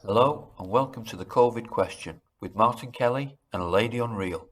Hello and welcome to the COVID question with Martin Kelly and Lady Unreal.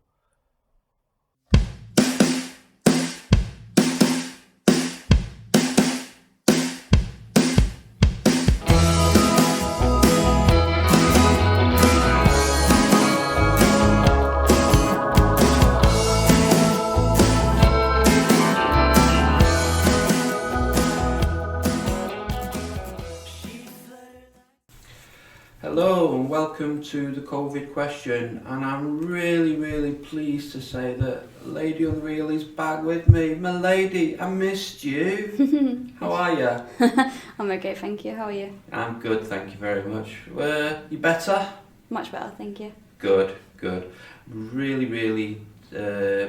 Hello and welcome to the COVID question, and I'm really pleased to say that Lady Unreal is back with me. Milady, I missed you. How are you? I'm okay, thank you. How are you? I'm good, thank you very much. You better? Much better, thank you. Good. Really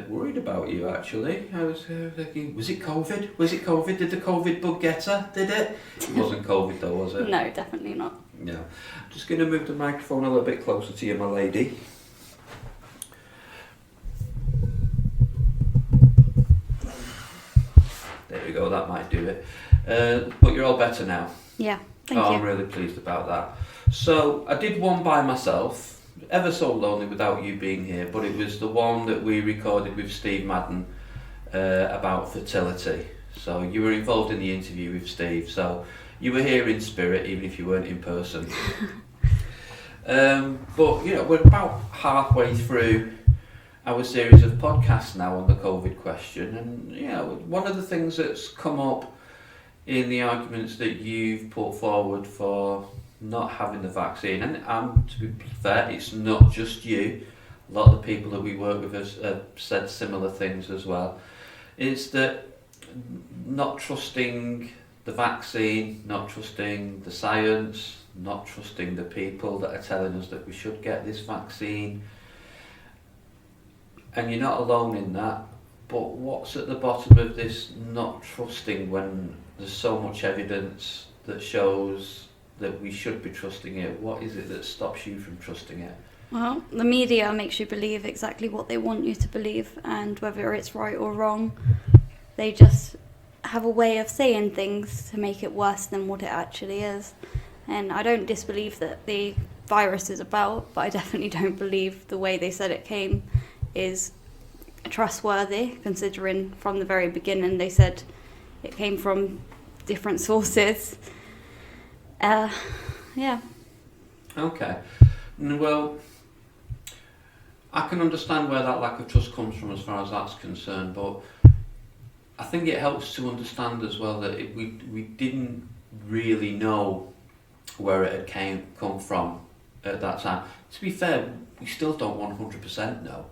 worried about you actually. I was thinking, was it COVID? Did the COVID bug get her? Did it? It wasn't COVID though, was it? No, definitely not. No. I'm just going to move the microphone a little bit closer to you, my lady. There we go, that might do it. But you're all better now. Yeah, thank you. I'm really pleased about that. So, I did one by myself, ever so lonely without you being here, but it was the one that we recorded with Steve Madden about fertility. So, you were involved in the interview with Steve, so you were here in spirit, even if you weren't in person. But, you know, we're about halfway through our series of podcasts now on the COVID question. And, you know, one of the things that's come up in the arguments that you've put forward for not having the vaccine, and to be fair, it's not just you. A lot of the people that we work with have said similar things as well. Is that not trusting the vaccine, not trusting the science, not trusting the people that are telling us that we should get this vaccine. And you're not alone in that, but what's at the bottom of this not trusting when there's so much evidence that shows that we should be trusting it? What is it that stops you from trusting it? Well, the media makes you believe exactly what they want you to believe, and whether it's right or wrong, they just have a way of saying things to make it worse than what it actually is. And I don't disbelieve that the virus is about, but I definitely don't believe the way they said it came is trustworthy, considering from the very beginning they said it came from different sources. Yeah. Okay. Well, I can understand where that lack of trust comes from as far as that's concerned, but I think it helps to understand as well that we didn't really know where it had come from at that time. To be fair, we still don't 100% know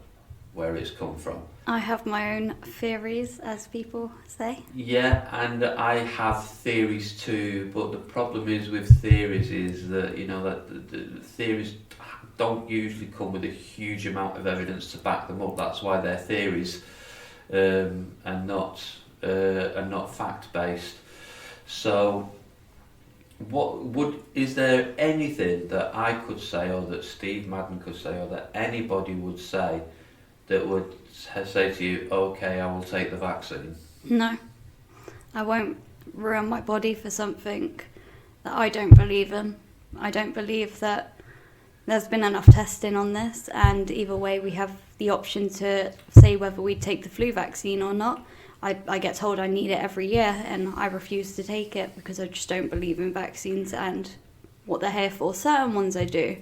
where it's come from. I have my own theories, as people say. Yeah, and I have theories too, but the problem is with theories is that, you know, that the theories don't usually come with a huge amount of evidence to back them up. That's why they're theories and not fact based. So, is there anything that I could say, or that Steve Madden could say, or that anybody would say that would say to you, okay, I will take the vaccine? No, I won't ruin my body for something that I don't believe in. I don't believe that there's been enough testing on this, and either way we have the option to say whether we take the flu vaccine or not. I get told I need it every year, and I refuse to take it because I just don't believe in vaccines and what they're here for. Certain ones I do.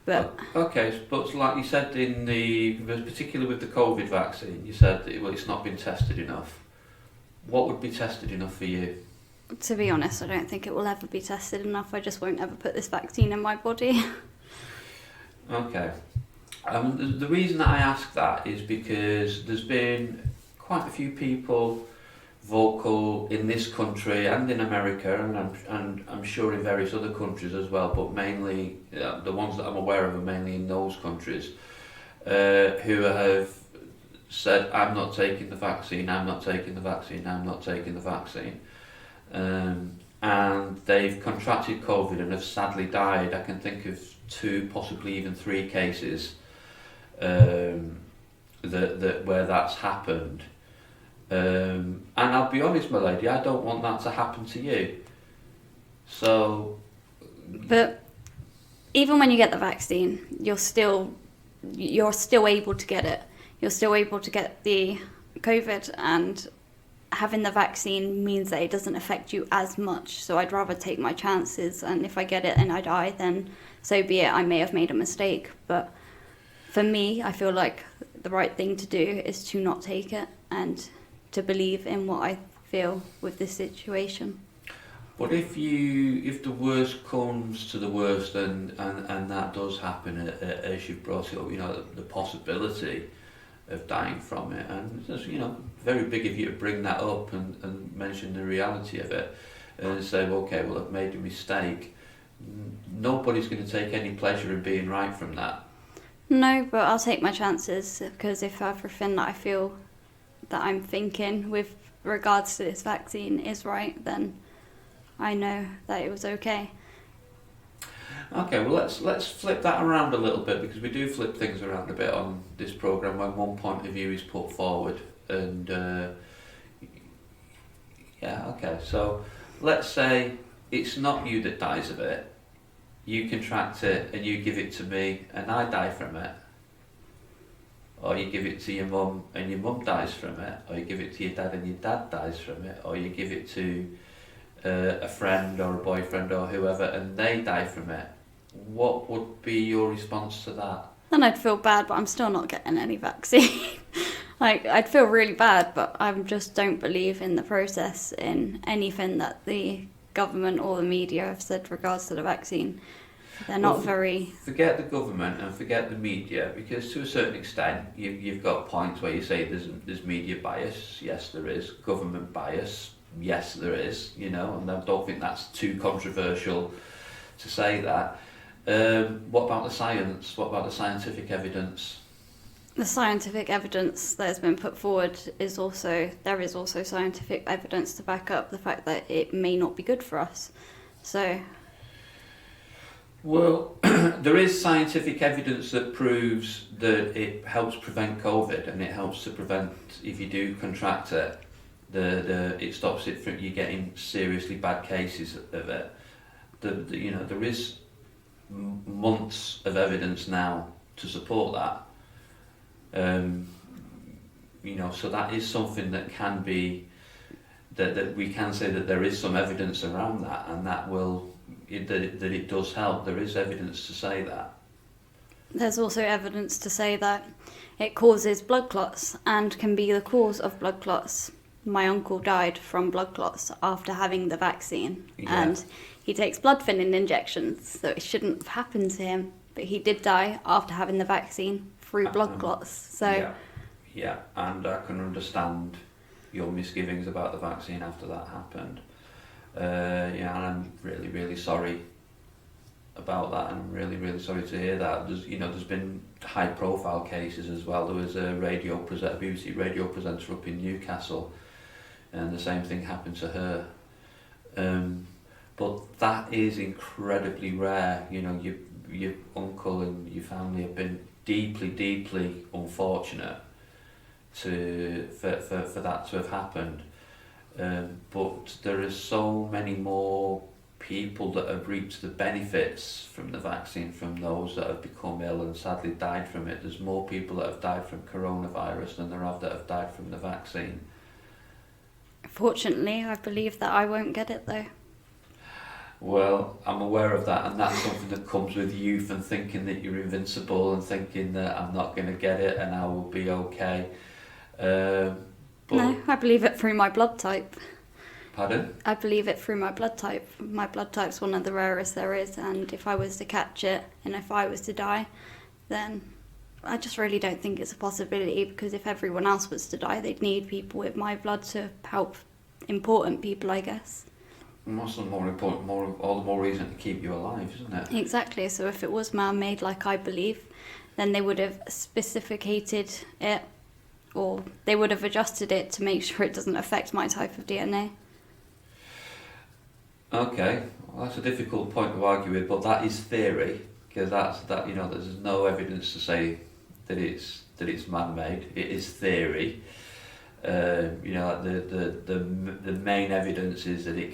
But okay, but like you said, particularly with the COVID vaccine, you said it's not been tested enough. What would be tested enough for you? To be honest, I don't think it will ever be tested enough. I just won't ever put this vaccine in my body. Okay. The reason that I ask that is because there's been quite a few people vocal in this country and in America, and I'm sure in various other countries as well, but mainly the ones that I'm aware of are mainly in those countries, who have said, I'm not taking the vaccine, I'm not taking the vaccine, I'm not taking the vaccine. And they've contracted COVID and have sadly died. I can think of 2, possibly even 3 cases that where that's happened. And I'll be honest, my lady, I don't want that to happen to you. So, But even when you get the vaccine, you're still able to get it. You're still able to get the COVID, and having the vaccine means that it doesn't affect you as much. So I'd rather take my chances, and if I get it and I die, then so be it. I may have made a mistake, but for me, I feel like the right thing to do is to not take it and to believe in what I feel with this situation. But if the worst comes to the worst, and that does happen, as you've brought it up, you know, the possibility of dying from it, and it's, you know, very big of you to bring that up and mention the reality of it, and say, well, okay, well, I've made a mistake. Nobody's going to take any pleasure in being right from that. No, but I'll take my chances, because if everything that I feel that I'm thinking with regards to this vaccine is right, then I know that it was okay. Okay, well, let's flip that around a little bit, because we do flip things around a bit on this programme when one point of view is put forward. And yeah, okay, so let's say it's not you that dies of it. You contract it and you give it to me and I die from it. Or you give it to your mum and your mum dies from it. Or you give it to your dad and your dad dies from it. Or you give it to a friend or a boyfriend or whoever and they die from it. What would be your response to that? Then I'd feel bad, but I'm still not getting any vaccine. Like, I'd feel really bad, but I just don't believe in the process, in anything that the government or the media have said regards to the vaccine. They're not very... Forget the government and forget the media, because to a certain extent you've got points where you say there's media bias. Yes, there is. Government bias. Yes, there is. You know, and I don't think that's too controversial to say that. What about the science? What about the scientific evidence? The scientific evidence that has been put forward is also scientific evidence to back up the fact that it may not be good for us. So, well, there is scientific evidence that proves that it helps prevent COVID, and it helps to prevent, if you do contract it, it stops it from you getting seriously bad cases of it. You know, there is months of evidence now to support that. You know, so that is something that can be, that we can say that there is some evidence around that, and that it does help. There is evidence to say that. There's also evidence to say that it causes blood clots and can be the cause of blood clots. My uncle died from blood clots after having the vaccine, and he takes blood thinning injections, so it shouldn't have happened to him, but he did die after having the vaccine through blood clots. So yeah, and I can understand your misgivings about the vaccine after that happened. And I'm really, really sorry about that, and I'm really, really sorry to hear that. There's been high-profile cases as well. There was a BBC radio presenter up in Newcastle, and the same thing happened to her. But that is incredibly rare. You know, your uncle and your family have been deeply, deeply unfortunate for that to have happened. But there are so many more people that have reaped the benefits from the vaccine, from those that have become ill and sadly died from it. There's more people that have died from coronavirus than there are that have died from the vaccine. Fortunately, I believe that I won't get it though. Well, I'm aware of that, and that's something that comes with youth and thinking that you're invincible and thinking that I'm not going to get it and I will be okay. But no, I believe it through my blood type. Pardon? I believe it through my blood type. My blood type's one of the rarest there is, and if I was to catch it and if I was to die, then I just really don't think it's a possibility, because if everyone else was to die, they'd need people with my blood to help important people, I guess. And what's the more important, all the more reason to keep you alive, isn't it? Exactly. So if it was man-made, like I believe, then they would have specificated it, or they would have adjusted it to make sure it doesn't affect my type of DNA. Okay, well, that's a difficult point to argue with, but that is theory, because there's no evidence to say that it's man-made. It is theory. The main evidence is that it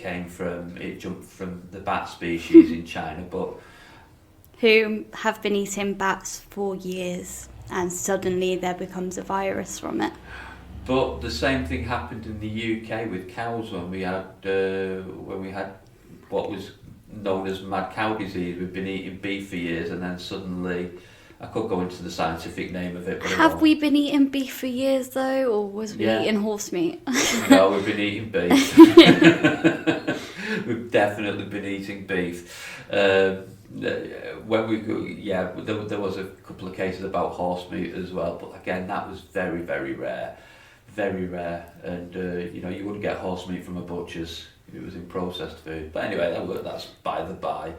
jumped from the bat species in China, but who have been eating bats for years, and suddenly there becomes a virus from it. But the same thing happened in the UK with cows when we had what was known as mad cow disease. We've been eating beef for years, and then suddenly, I could go into the scientific name of it. But Have we been eating beef for years though, or was we eating horse meat? No, we've been eating beef. We've definitely been eating beef. When there was a couple of cases about horse meat as well, but again, that was very, very rare. Very rare, and you wouldn't get horse meat from a butcher's if it was in processed food. But anyway, that's by the by.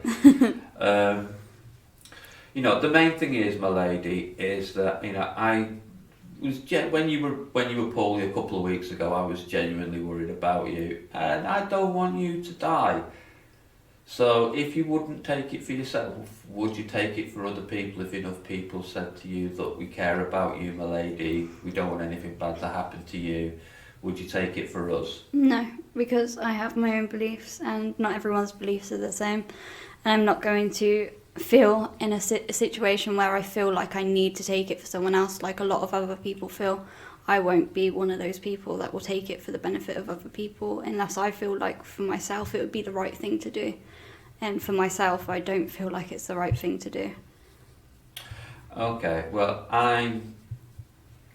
The main thing is, Milady, is that I was when you were poorly a couple of weeks ago, I was genuinely worried about you, and I don't want you to die. So if you wouldn't take it for yourself, would you take it for other people if enough people said to you, look, we care about you, Milady, we don't want anything bad to happen to you, would you take it for us? No, because I have my own beliefs, and not everyone's beliefs are the same. And I'm not going to feel in a situation where I feel like I need to take it for someone else, like a lot of other people feel. I won't be one of those people that will take it for the benefit of other people, unless I feel like for myself it would be the right thing to do. And for myself, I don't feel like it's the right thing to do. Okay, well, I'm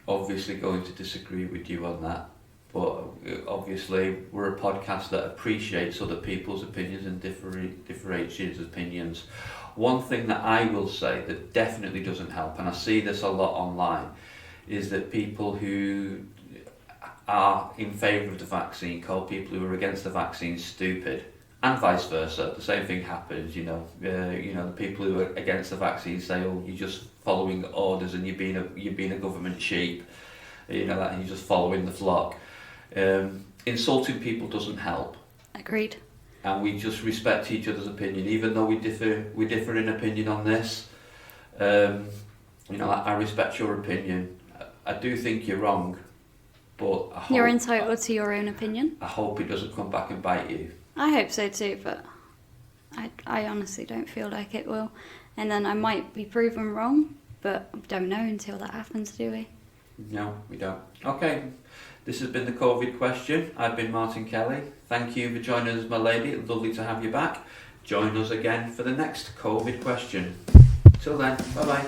obviously going to disagree with you on that. But obviously, we're a podcast that appreciates other people's opinions and differentiates opinions. One thing that I will say that definitely doesn't help, and I see this a lot online, is that people who are in favour of the vaccine call people who are against the vaccine stupid. And vice versa, the same thing happens. The people who are against the vaccine say, "Oh, you're just following orders, and you're being a government sheep," and you're just following the flock. Insulting people doesn't help. Agreed. And we just respect each other's opinion, even though we differ in opinion on this. I respect your opinion. I do think you're wrong, but You're entitled to your own opinion. I hope it doesn't come back and bite you. I hope so too, but I honestly don't feel like it will. And then I might be proven wrong, but we don't know until that happens, do we? No, we don't. Okay, this has been the COVID question. I've been Martin Kelly. Thank you for joining us, Milady. Lovely to have you back. Join us again for the next COVID question. Till then, bye-bye.